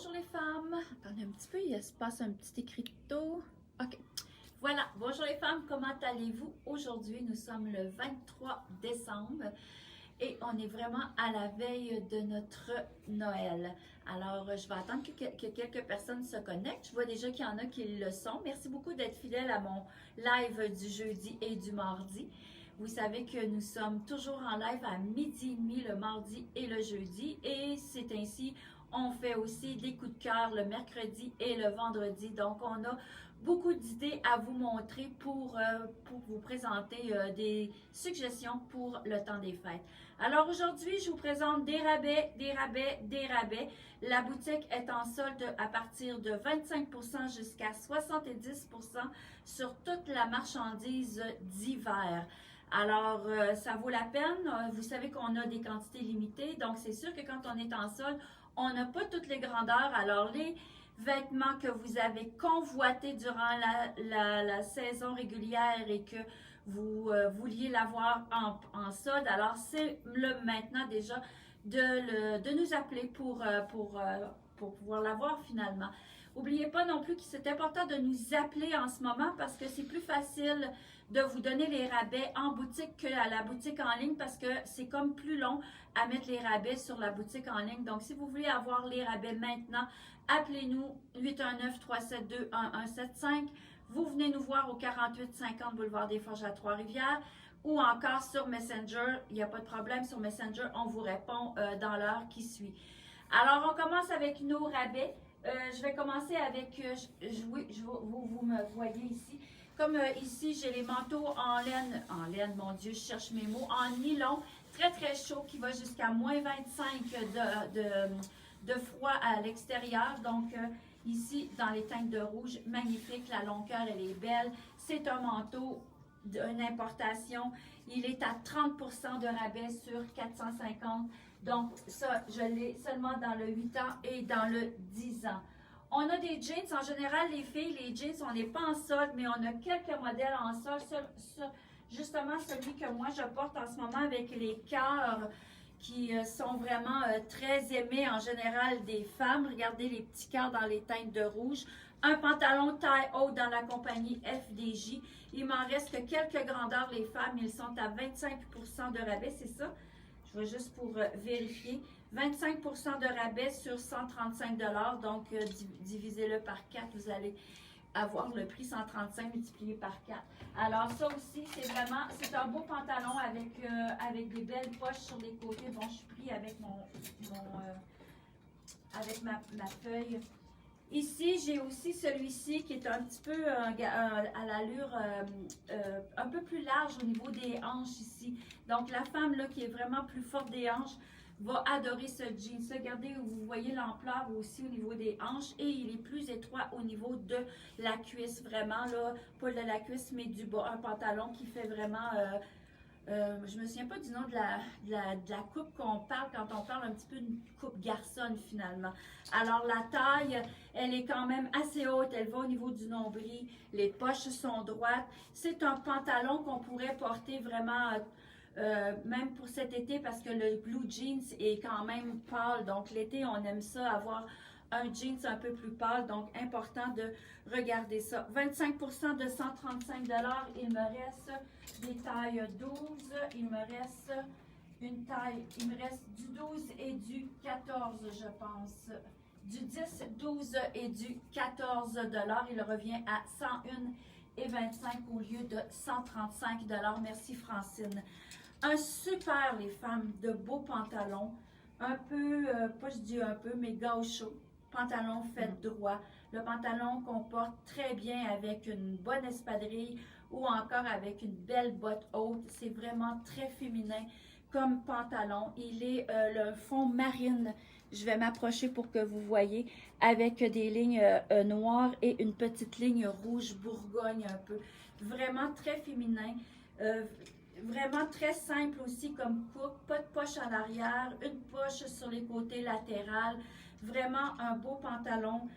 Bonjour les femmes. Attendez un petit peu, il se passe un petit écriteau. OK. Voilà. Bonjour les femmes, comment allez-vous? Aujourd'hui, nous sommes le 23 décembre et on est vraiment à la veille de notre Noël. Alors, je vais attendre que quelques personnes se connectent. Je vois déjà qu'il y en a qui le sont. Merci beaucoup d'être fidèles à mon live du jeudi et du mardi. Vous savez que nous sommes toujours en live à 12h30 le mardi et le jeudi et c'est ainsi on fait aussi des coups de cœur le mercredi et le vendredi. Donc, on a beaucoup d'idées à vous montrer pour vous présenter des suggestions pour le temps des fêtes. Alors, aujourd'hui, je vous présente des rabais, des rabais, des rabais. La boutique est en solde à partir de 25% jusqu'à 70% sur toute la marchandise d'hiver. Alors, ça vaut la peine. Vous savez qu'on a des quantités limitées, donc c'est sûr que quand on est en solde, on n'a pas toutes les grandeurs. Alors, les vêtements que vous avez convoités durant la saison régulière et que vous vouliez l'avoir en solde, alors c'est le maintenant déjà de nous appeler pour pouvoir l'avoir finalement. N'oubliez pas non plus que c'est important de nous appeler en ce moment parce que c'est plus facile de vous donner les rabais en boutique qu'à la boutique en ligne parce que c'est comme plus long à mettre les rabais sur la boutique en ligne. Donc, si vous voulez avoir les rabais maintenant, appelez-nous 819-372-1175. Vous venez nous voir au 4850 Boulevard des Forges à Trois-Rivières ou encore sur Messenger. Il n'y a pas de problème sur Messenger. On vous répond dans l'heure qui suit. Alors, on commence avec nos rabais. Je vais commencer avec, vous me voyez ici. Comme ici, j'ai les manteaux en laine, mon Dieu, je cherche mes mots, en nylon, très très chaud, qui va jusqu'à moins 25 de froid à l'extérieur. Donc, ici, dans les teintes de rouge, magnifique, la longueur, elle est belle. C'est un manteau d'une importation. Il est à 30% de rabais sur 450. Donc, ça, je l'ai seulement dans le 8 ans et dans le 10 ans. On a des jeans. En général, les filles, les jeans, on n'est pas en solde, mais on a quelques modèles en solde. Justement, celui que moi, je porte en ce moment avec les cœurs qui sont vraiment très aimés en général des femmes. Regardez les petits cœurs dans les teintes de rouge. Un pantalon taille haute dans la compagnie FDJ. Il m'en reste que quelques grandeurs, les femmes. Ils sont à 25% de rabais, c'est ça? Je vais juste pour vérifier. 25% de rabais sur 135 $. Donc, divisez-le par 4, vous allez avoir le prix 135 multiplié par 4. Alors, ça aussi, c'est un beau pantalon avec des belles poches sur les côtés. Bon, je suis pris avec avec ma feuille. Ici, j'ai aussi celui-ci qui est un petit peu à l'allure un peu plus large au niveau des hanches ici. Donc, la femme là, qui est vraiment plus forte des hanches va adorer ce jeans. Regardez, vous voyez l'ampleur aussi au niveau des hanches et il est plus étroit au niveau de la cuisse. Vraiment, là, pas de la cuisse, mais du bas. Un pantalon qui fait vraiment... je me souviens pas du nom de la coupe qu'on parle quand on parle un petit peu d'une coupe garçonne finalement. Alors la taille, elle est quand même assez haute, elle va au niveau du nombril, les poches sont droites. C'est un pantalon qu'on pourrait porter vraiment même pour cet été parce que le blue jeans est quand même pâle. Donc l'été, on aime ça avoir un jeans un peu plus pâle, donc important de regarder ça. 25% de 135 $. Il me reste des tailles 12. Il me reste une taille, il me reste du 12 et du 14, je pense. Du 10, 12 et du 14 $. Il revient à 101,25 au lieu de 135 $. Merci Francine. Un super, les femmes, de beaux pantalons. Un peu, pas je dis un peu, mais gaucho. Pantalon fait droit. Le pantalon qu'on porte très bien avec une bonne espadrille ou encore avec une belle botte haute. C'est vraiment très féminin comme pantalon. Il est le fond marine. Je vais m'approcher pour que vous voyez avec des lignes noires et une petite ligne rouge bourgogne un peu. Vraiment très féminin. Vraiment très simple aussi comme coupe, pas de poche en arrière, une poche sur les côtés latérales, vraiment un beau pantalon.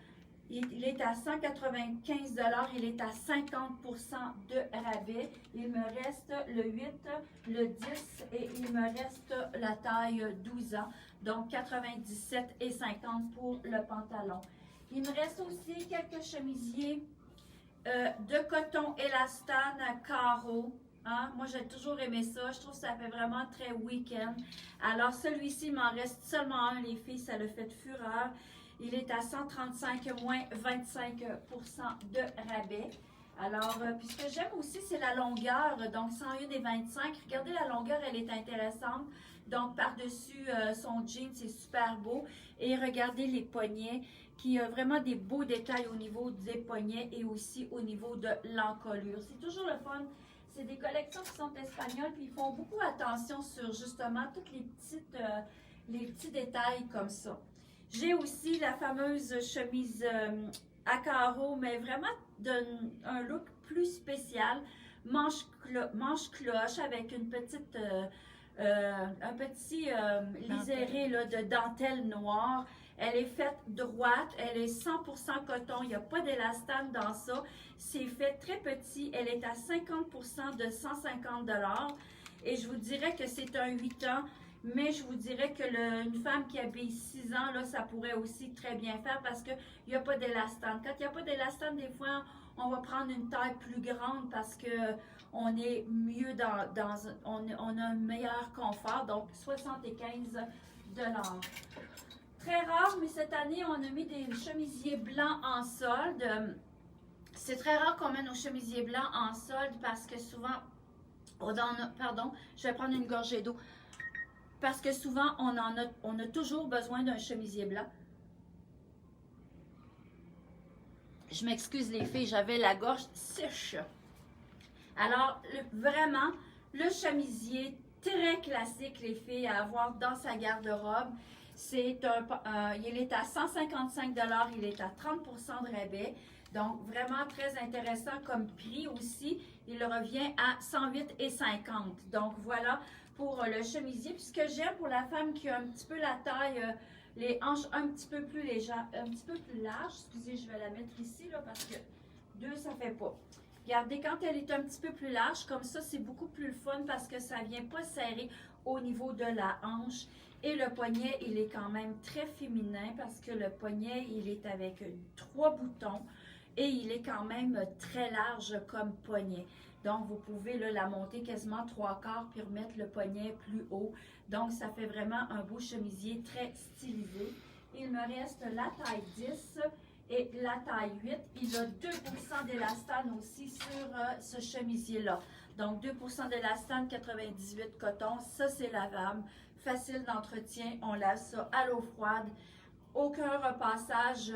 Il est à 195 $, il est à 50% de rabais. Il me reste le 8, le 10 et il me reste la taille 12 ans, donc 97,50 pour le pantalon. Il me reste aussi quelques chemisiers de coton élastane à carreaux. Hein? Moi, j'ai toujours aimé ça. Je trouve que ça fait vraiment très week-end. Alors, celui-ci, il m'en reste seulement un, les filles. Ça le fait de fureur. Il est à 135 moins 25% de rabais. Alors, puis ce que j'aime aussi, c'est la longueur. Donc, 101,25. Regardez, la longueur, elle est intéressante. Donc, par-dessus son jean, c'est super beau. Et regardez les poignets, qui a vraiment des beaux détails au niveau des poignets et aussi au niveau de l'encolure. C'est toujours le fun. C'est des collections qui sont espagnoles, puis ils font beaucoup attention sur justement tous les petits détails comme ça. J'ai aussi la fameuse chemise à carreaux, mais vraiment d'un look plus spécial. Manche cloche avec une petite, un petit liséré là, de dentelle noire. Elle est faite droite, elle est 100% coton, il n'y a pas d'élastane dans ça. C'est fait très petit, elle est à 50% de 150 $. Et je vous dirais que c'est un 8 ans, mais je vous dirais que une femme qui habille 6 ans, là, ça pourrait aussi très bien faire parce qu'il n'y a pas d'élastane. Quand il n'y a pas d'élastane, des fois, on va prendre une taille plus grande parce que on est mieux on a un meilleur confort, donc 75 $. Très rare, mais cette année, on a mis des chemisiers blancs en solde. C'est très rare qu'on mette nos chemisiers blancs en solde parce que souvent, pardon, je vais prendre une gorgée d'eau. Parce que souvent, on a toujours besoin d'un chemisier blanc. Je m'excuse les filles, j'avais la gorge sèche. Alors, vraiment, le chemisier très classique, les filles, à avoir dans sa garde-robe. Il est à 155 $, il est à 30% de rabais. Donc, vraiment très intéressant comme prix aussi. Il revient à 108,50 $. Donc, voilà pour le chemisier. Puis, ce que j'aime pour la femme qui a un petit peu la taille, les hanches un petit peu plus légères, un petit peu plus larges. Excusez, je vais la mettre ici là, parce que 2, ça fait pas. Regardez, quand elle est un petit peu plus large, comme ça, c'est beaucoup plus le fun parce que ça ne vient pas serrer au niveau de la hanche. Et le poignet, il est quand même très féminin parce que le poignet, il est avec 3 boutons et il est quand même très large comme poignet. Donc, vous pouvez là, la monter quasiment 3/4 puis remettre le poignet plus haut. Donc, ça fait vraiment un beau chemisier très stylisé. Il me reste la taille 10 et la taille 8. Il a 2% d'élastane aussi sur ce chemisier-là. Donc, 2% d'élastane, 98 coton. Ça, c'est lavable. Facile d'entretien. On lave ça à l'eau froide. Aucun repassage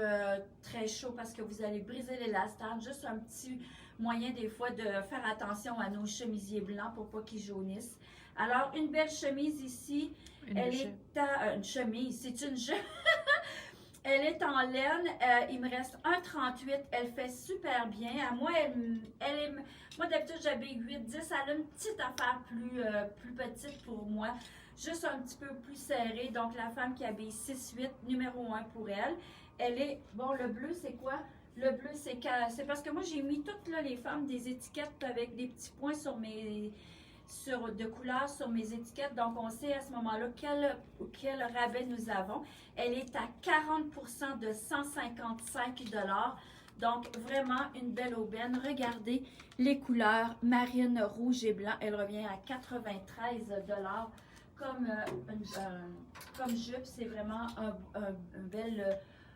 très chaud parce que vous allez briser l'élastane. Juste un petit moyen des fois de faire attention à nos chemisiers blancs pour pas qu'ils jaunissent. Alors, une belle chemise ici. Une chemise. C'est une chemise. Elle est en laine. Il me reste 1,38. Elle fait super bien. À moi, moi d'habitude, j'habille 8-10. Elle a une petite affaire plus petite pour moi. Juste un petit peu plus serrée. Donc, la femme qui habille 6-8, numéro 1 pour elle. Elle est... Bon, le bleu, c'est quoi? Le bleu, c'est parce que moi, j'ai mis toutes là, les femmes des étiquettes avec des petits points de couleurs sur mes étiquettes. Donc, on sait à ce moment-là quel rabais nous avons. Elle est à 40% de 155 $. Donc, vraiment une belle aubaine. Regardez les couleurs marine, rouge et blanc. Elle revient à 93 $. Comme jupe, c'est vraiment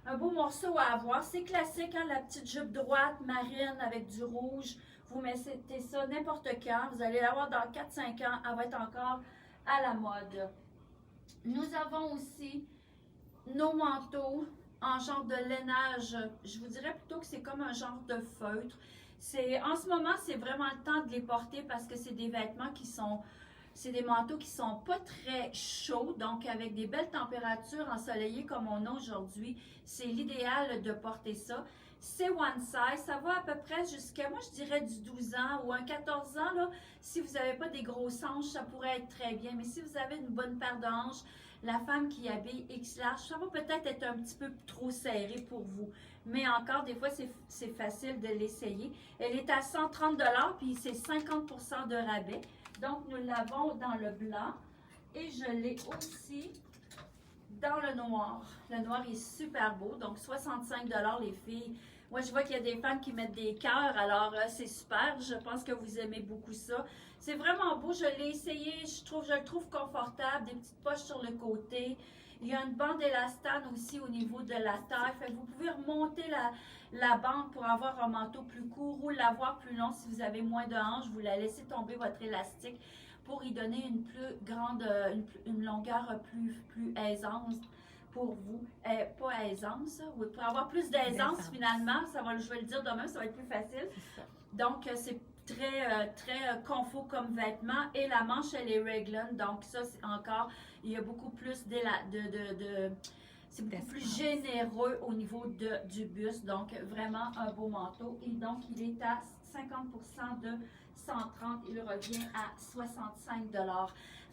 un beau morceau à avoir. C'est classique, hein, la petite jupe droite, marine avec du rouge. Vous mettez ça n'importe quand. Vous allez l'avoir dans 4-5 ans. Elle va être encore à la mode. Nous avons aussi nos manteaux en genre de lainage. Je vous dirais plutôt que c'est comme un genre de feutre. En ce moment, c'est vraiment le temps de les porter parce que c'est des vêtements qui sont... C'est des manteaux qui sont pas très chauds, donc avec des belles températures ensoleillées comme on a aujourd'hui, c'est l'idéal de porter ça. C'est one size, ça va à peu près jusqu'à, moi je dirais du 12 ans ou un 14 ans, là. Si vous n'avez pas des grosses hanches, ça pourrait être très bien, mais si vous avez une bonne paire de hanches, La femme qui habille X large, ça va peut-être être un petit peu trop serré pour vous. Mais encore, des fois, c'est facile de l'essayer. Elle est à 130 $, puis c'est 50% de rabais. Donc, nous l'avons dans le blanc. Et je l'ai aussi dans le noir. Le noir est super beau. Donc, 65 $, les filles. Moi, je vois qu'il y a des femmes qui mettent des cœurs. Alors, c'est super. Je pense que vous aimez beaucoup ça. C'est vraiment beau. Je l'ai essayé. Je le trouve confortable. Des petites poches sur le côté. Il y a une bande élastane aussi au niveau de la taille. Fait que vous pouvez remonter la bande pour avoir un manteau plus court ou l'avoir plus long si vous avez moins de hanches. Vous la laissez tomber votre élastique pour y donner une plus grande, une longueur plus aisance pour vous. Pas aisance, oui, pour avoir plus d'aisance finalement. Je vais le dire demain, ça va être plus facile. Donc, c'est très confort comme vêtement. Et la manche, elle est raglan. Donc, ça, c'est encore, il y a beaucoup plus c'est beaucoup plus généreux au niveau du buste. Donc, vraiment un beau manteau. Et donc, il est à 50% de 130. Il revient à 65 $.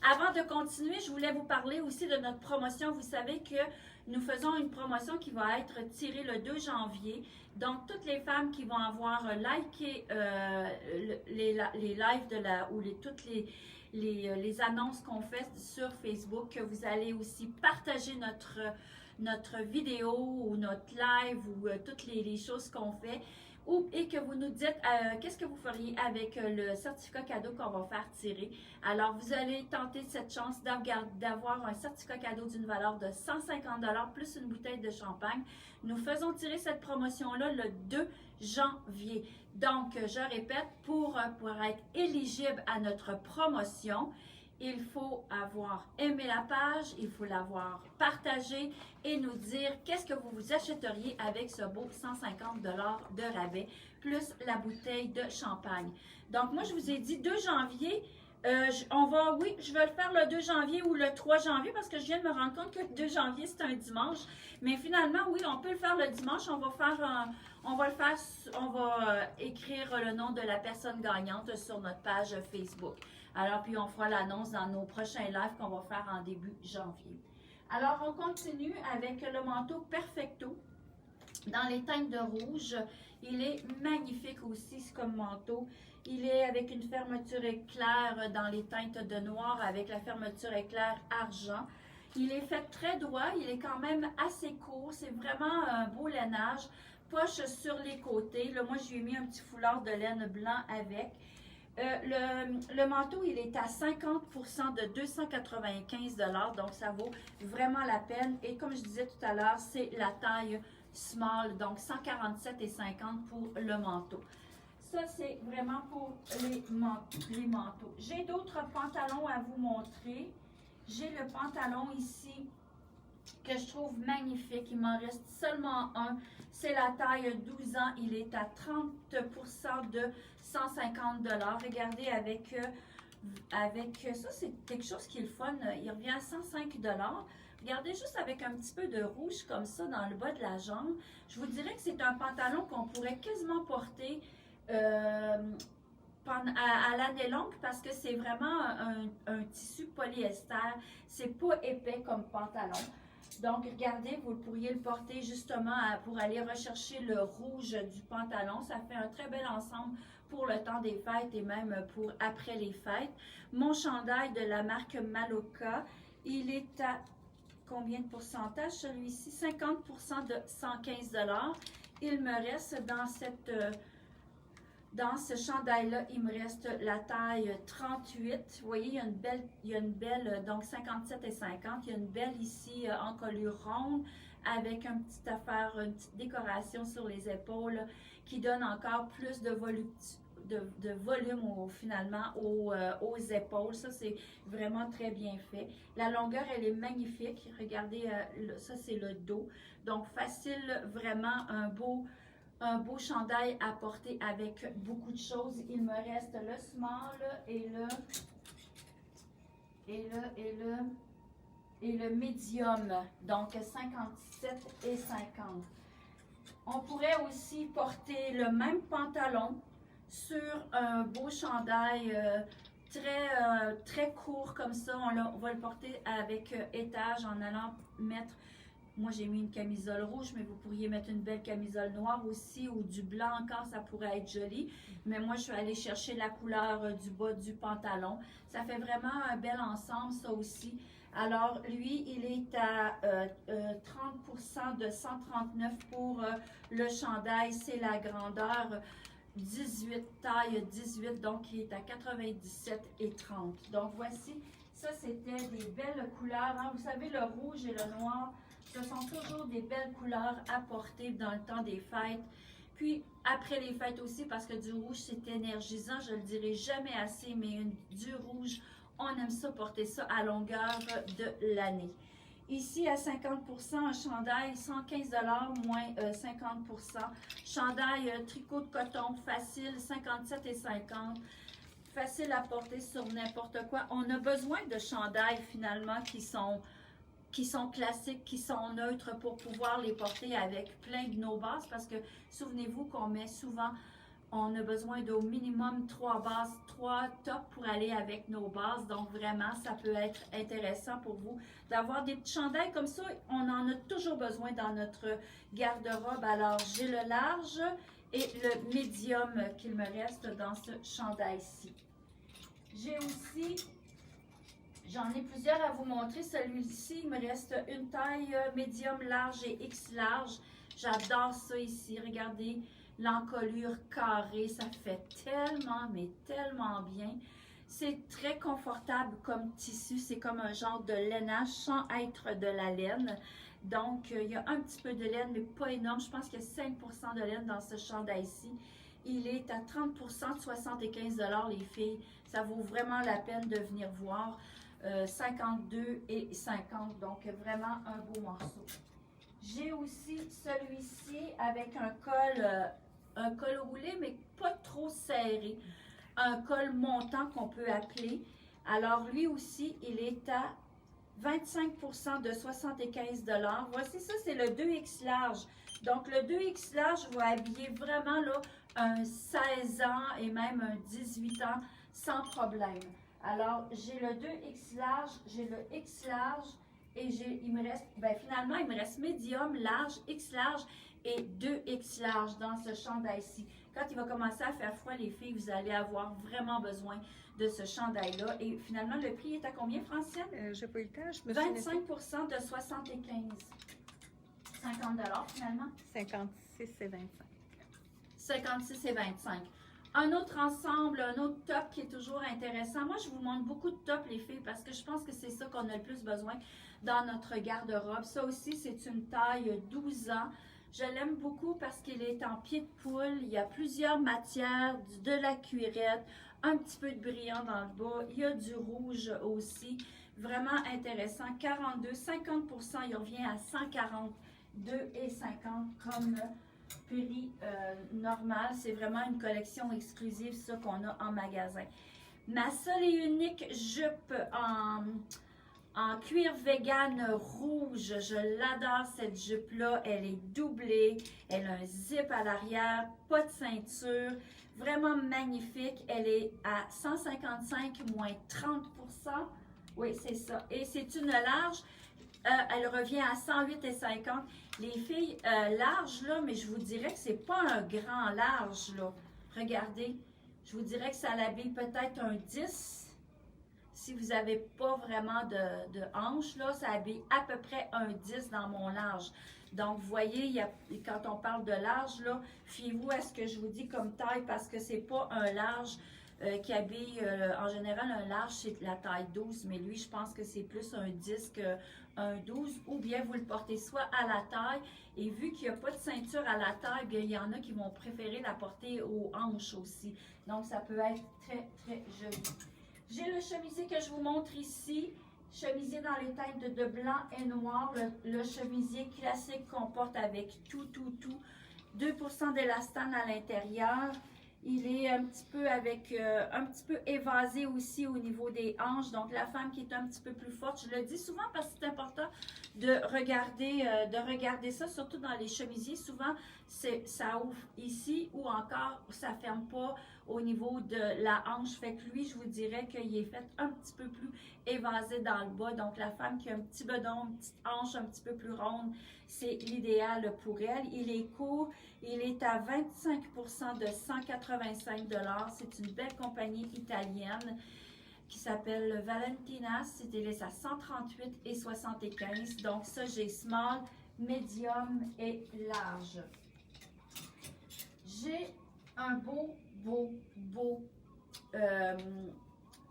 Avant de continuer, je voulais vous parler aussi de notre promotion. Vous savez que nous faisons une promotion qui va être tirée le 2 janvier. Donc, toutes les femmes qui vont avoir liké les lives toutes les annonces qu'on fait sur Facebook, que vous allez aussi partager notre vidéo ou notre live ou toutes les choses qu'on fait. Et que vous nous dites qu'est-ce que vous feriez avec le certificat cadeau qu'on va faire tirer. Alors, vous allez tenter cette chance d'avoir un certificat cadeau d'une valeur de 150 $ plus une bouteille de champagne. Nous faisons tirer cette promotion-là le 2 janvier. Donc, je répète, pour être éligible à notre promotion, il faut avoir aimé la page, il faut l'avoir partagé et nous dire qu'est-ce que vous vous achèteriez avec ce beau 150 $ de rabais, plus la bouteille de champagne. Donc, moi, je vous ai dit 2 janvier, je vais le faire le 2 janvier ou le 3 janvier parce que je viens de me rendre compte que le 2 janvier, c'est un dimanche. Mais finalement, oui, on peut le faire le dimanche. On va écrire le nom de la personne gagnante sur notre page Facebook. Alors, puis on fera l'annonce dans nos prochains lives qu'on va faire en début janvier. Alors, on continue avec le manteau Perfecto dans les teintes de rouge. Il est magnifique aussi comme manteau. Il est avec une fermeture éclair dans les teintes de noir avec la fermeture éclair argent. Il est fait très droit. Il est quand même assez court. C'est vraiment un beau lainage. Poche sur les côtés. Là, moi, je lui ai mis un petit foulard de laine blanc avec. Le manteau, il est à 50% de 295 $, donc ça vaut vraiment la peine. Et comme je disais tout à l'heure, c'est la taille small, donc 147,50 pour le manteau. Ça, c'est vraiment pour les manteaux. J'ai d'autres pantalons à vous montrer. J'ai le pantalon ici que je trouve magnifique. Il m'en reste seulement un. C'est la taille 12 ans. Il est à 30% de 150 $. Regardez avec ça, c'est quelque chose qui est le fun. Il revient à 105 $. Regardez juste avec un petit peu de rouge comme ça dans le bas de la jambe. Je vous dirais que c'est un pantalon qu'on pourrait quasiment porter à l'année longue parce que c'est vraiment un tissu polyester. C'est pas épais comme pantalon. Donc, regardez, vous pourriez le porter justement pour aller rechercher le rouge du pantalon. Ça fait un très bel ensemble pour le temps des fêtes et même pour après les fêtes. Mon chandail de la marque Maloca, il est à combien de pourcentage celui-ci? 50% de 115 $. Il me reste dans ce chandail-là, il me reste la taille 38. Vous voyez, il y a une belle, donc 57,50. Il y a une belle ici encolure ronde avec une petite décoration sur les épaules qui donne encore plus de volume finalement aux épaules. Ça, c'est vraiment très bien fait. La longueur, elle est magnifique. Regardez, ça, c'est le dos. Donc, facile, vraiment un beau chandail à porter avec beaucoup de choses. Il me reste le small et le medium. Donc 57 et 50. On pourrait aussi porter le même pantalon sur un beau chandail très court comme ça. On va le porter avec étage en allant mettre, moi j'ai mis une camisole rouge, mais vous pourriez mettre une belle camisole noire aussi ou du blanc encore, ça pourrait être joli. Mais moi je suis allée chercher la couleur du bas du pantalon. Ça fait vraiment un bel ensemble ça aussi. Alors lui, il est à 30% de 139 pour le chandail, c'est la grandeur 18, taille 18, donc il est à 97 et 30. Donc voici, ça c'était des belles couleurs. Hein. Vous savez, le rouge et le noir, ce sont toujours des belles couleurs à porter dans le temps des fêtes. Puis après les fêtes aussi, parce que du rouge c'est énergisant, je ne le dirai jamais assez, mais du rouge, on aime ça, porter ça à longueur de l'année. Ici, à 50%, un chandail, 115 $ moins 50%. Chandail tricot de coton, facile, 57,50 $. Facile à porter sur n'importe quoi. On a besoin de chandails, finalement, qui sont classiques, qui sont neutres pour pouvoir les porter avec plein de nos bases. Parce que, souvenez-vous qu'on met souvent... On a besoin d'au minimum 3 bases, 3 tops pour aller avec nos bases. Donc, vraiment, ça peut être intéressant pour vous d'avoir des petits chandails comme ça. On en a toujours besoin dans notre garde-robe. Alors, j'ai le large et le médium qu'il me reste dans ce chandail-ci. J'ai aussi, j'en ai plusieurs à vous montrer. Celui-ci, il me reste une taille médium large et X large. J'adore ça ici. Regardez. L'encolure carrée, ça fait tellement, mais tellement bien. C'est très confortable comme tissu. C'est comme un genre de lainage sans être de la laine. Donc, il y a un petit peu de laine, mais pas énorme. Je pense qu'il y a 5% de laine dans ce chandail-ci. Il est à 30% de 75 $ les filles. Ça vaut vraiment la peine de venir voir. 52 et 50, donc vraiment un beau morceau. J'ai aussi celui-ci avec un col roulé, mais pas trop serré. Un col montant qu'on peut appeler. Alors, lui aussi, il est à 25% de 75 $. Voici ça, c'est le 2X large. Donc, le 2X large va habiller vraiment là, un 16 ans et même un 18 ans sans problème. Alors, j'ai le 2X large, j'ai le X large et il me reste, finalement, il me reste médium, large, X large et 2X large dans ce chandail-ci. Quand il va commencer à faire froid, les filles, vous allez avoir vraiment besoin de ce chandail-là. Et finalement, le prix est à combien, Francienne? J'ai pas eu le temps, je me 25% de 75. 50 $ finalement? 56 et 25. 56 et 25. Un autre ensemble, un autre top qui est toujours intéressant. Moi, je vous montre beaucoup de tops, les filles, parce que je pense que c'est ça qu'on a le plus besoin dans notre garde-robe. Ça aussi, c'est une taille 12 ans. Je l'aime beaucoup parce qu'il est en pied de poule. Il y a plusieurs matières, de la cuirette, un petit peu de brillant dans le bas. Il y a du rouge aussi. Vraiment intéressant. 42, 50%, il revient à 142 et 50 comme prix normal. C'est vraiment une collection exclusive, ça qu'on a en magasin. Ma seule et unique jupe en cuir vegan rouge. Je l'adore cette jupe-là. Elle est doublée. Elle a un zip à l'arrière. Pas de ceinture. Vraiment magnifique. Elle est à 155 moins 30%. Oui, c'est ça. Et c'est une large. Elle revient à 108,50. Les filles, large là, mais je vous dirais que c'est pas un grand large là. Regardez. Je vous dirais que ça l'habille peut-être un 10. Si vous n'avez pas vraiment de hanche, là, ça habille à peu près un 10 dans mon large. Donc, vous voyez, quand on parle de large, là, fiez-vous à ce que je vous dis comme taille parce que c'est pas un large qui habille, en général, un large, c'est la taille 12, mais lui, je pense que c'est plus un 10 qu'un 12, ou bien vous le portez soit à la taille, et vu qu'il n'y a pas de ceinture à la taille, bien, il y en a qui vont préférer la porter aux hanches aussi. Donc, ça peut être très, très joli. J'ai le chemisier que je vous montre ici, chemisier dans les teintes de blanc et noir, le chemisier classique qu'on porte avec tout, 2% d'élastane à l'intérieur. Il est un petit peu un petit peu évasé aussi au niveau des hanches. Donc, la femme qui est un petit peu plus forte, je le dis souvent parce que c'est important de regarder ça, surtout dans les chemisiers. Souvent, ça ouvre ici ou encore ça ferme pas au niveau de la hanche. Fait que lui, je vous dirais qu'il est fait un petit peu plus évasé dans le bas. Donc, la femme qui a un petit bedon, une petite hanche un petit peu plus ronde, c'est l'idéal pour elle. Il est court. Il est à 25% de 185 $. C'est une belle compagnie italienne qui s'appelle Valentina. Il est à 138,75 $. Donc ça, j'ai small, medium et large. J'ai un beau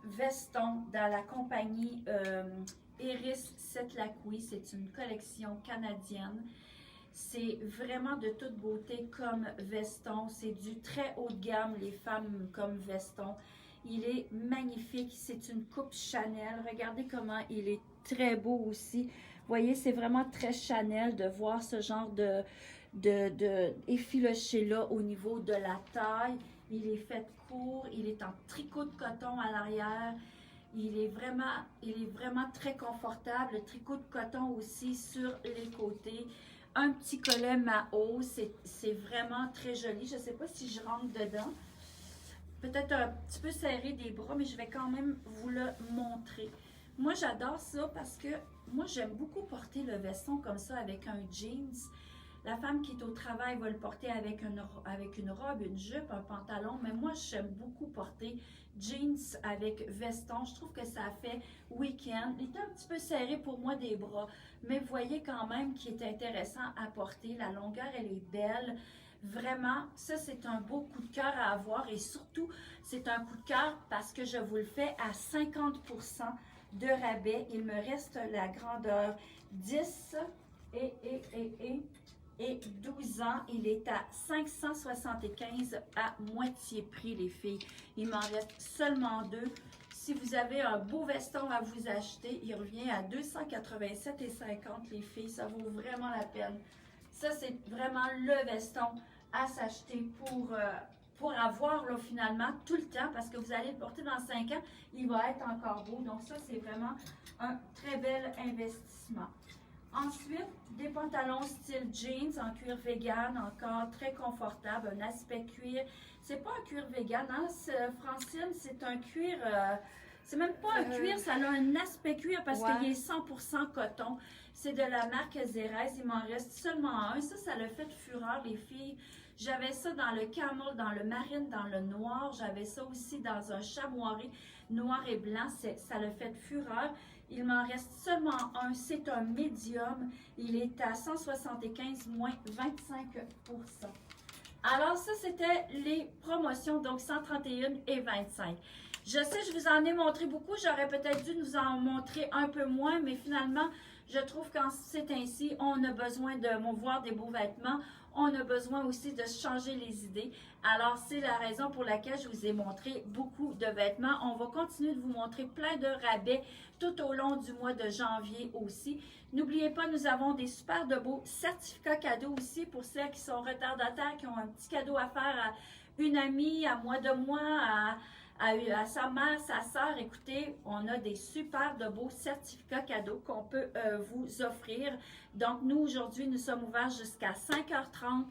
veston dans la compagnie Iris Setlaqui. C'est une collection canadienne. C'est vraiment de toute beauté comme veston. C'est du très haut de gamme, les femmes comme veston. Il est magnifique. C'est une coupe Chanel. Regardez comment il est très beau aussi. Vous voyez, c'est vraiment très Chanel de voir ce genre de effiloché-là au niveau de la taille. Il est fait court. Il est en tricot de coton à l'arrière. Il est vraiment très confortable. Le tricot de coton aussi sur les côtés. Un petit collet Mao, c'est vraiment très joli. Je ne sais pas si je rentre dedans. Peut-être un petit peu serré des bras, mais je vais quand même vous le montrer. Moi, j'adore ça parce que moi, j'aime beaucoup porter le veston comme ça avec un jeans. La femme qui est au travail va le porter avec une robe, une jupe, un pantalon. Mais moi, j'aime beaucoup porter jeans avec veston. Je trouve que ça fait week-end. Il est un petit peu serré pour moi des bras. Mais vous voyez quand même qu'il est intéressant à porter. La longueur, elle est belle. Vraiment, ça, c'est un beau coup de cœur à avoir. Et surtout, c'est un coup de cœur parce que je vous le fais à 50% de rabais. Il me reste la grandeur 10 et 12 ans, il est à 575 à moitié prix, les filles. Il m'en reste seulement 2. Si vous avez un beau veston à vous acheter, il revient à 287,50 les filles. Ça vaut vraiment la peine. Ça, c'est vraiment le veston à s'acheter pour avoir là, finalement tout le temps parce que vous allez le porter dans 5 ans. Il va être encore beau. Donc ça, c'est vraiment un très bel investissement. Ensuite, des pantalons style jeans en cuir vegan, encore très confortable, un aspect cuir. C'est pas un cuir vegan, hein, Francine, c'est un cuir, c'est même pas un cuir, ça a un aspect cuir parce qu'il est 100% coton. C'est de la marque Zerez, il m'en reste seulement un. Ça le fait fureur, les filles. J'avais ça dans le camel, dans le marine, dans le noir. J'avais ça aussi dans un chamoiré noir et blanc. Ça le fait fureur. Il m'en reste seulement un. C'est un médium. Il est à 175 moins 25%. Alors ça, c'était les promotions, donc 131 et 25. Je sais, je vous en ai montré beaucoup. J'aurais peut-être dû nous en montrer un peu moins, mais finalement, je trouve qu'en c'est ainsi, on a besoin de voir des beaux vêtements. On a besoin aussi de changer les idées. Alors, c'est la raison pour laquelle je vous ai montré beaucoup de vêtements. On va continuer de vous montrer plein de rabais tout au long du mois de janvier aussi. N'oubliez pas, nous avons des super de beaux certificats cadeaux aussi pour celles qui sont retardataires, qui ont un petit cadeau à faire à une amie, à moi de moi, à sa mère, sa soeur. Écoutez, on a des super de beaux certificats cadeaux qu'on peut vous offrir. Donc, nous, aujourd'hui, nous sommes ouverts jusqu'à 5h30.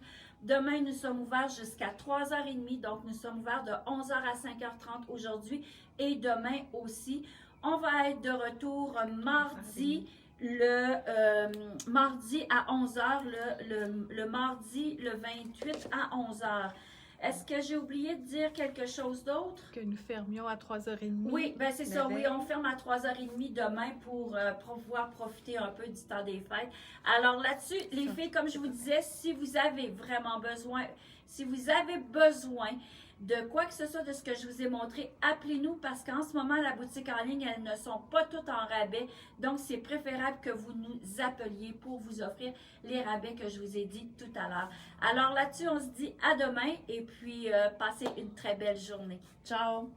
Demain, nous sommes ouverts jusqu'à 3h30. Donc, nous sommes ouverts de 11h à 5h30 aujourd'hui et demain aussi. On va être de retour mardi. Mardi à 11h, le mardi le 28 à 11h. Est-ce que j'ai oublié de dire quelque chose d'autre? Que nous fermions à 3h30. Oui, ben c'est ça. Oui, on ferme à 3h30 demain pour pouvoir profiter un peu du temps des fêtes. Alors là-dessus, les filles, comme je vous disais, si vous avez vraiment besoin, de quoi que ce soit de ce que je vous ai montré, appelez-nous parce qu'en ce moment, la boutique en ligne, elles ne sont pas toutes en rabais. Donc, c'est préférable que vous nous appeliez pour vous offrir les rabais que je vous ai dit tout à l'heure. Alors là-dessus, on se dit à demain et puis passez une très belle journée. Ciao!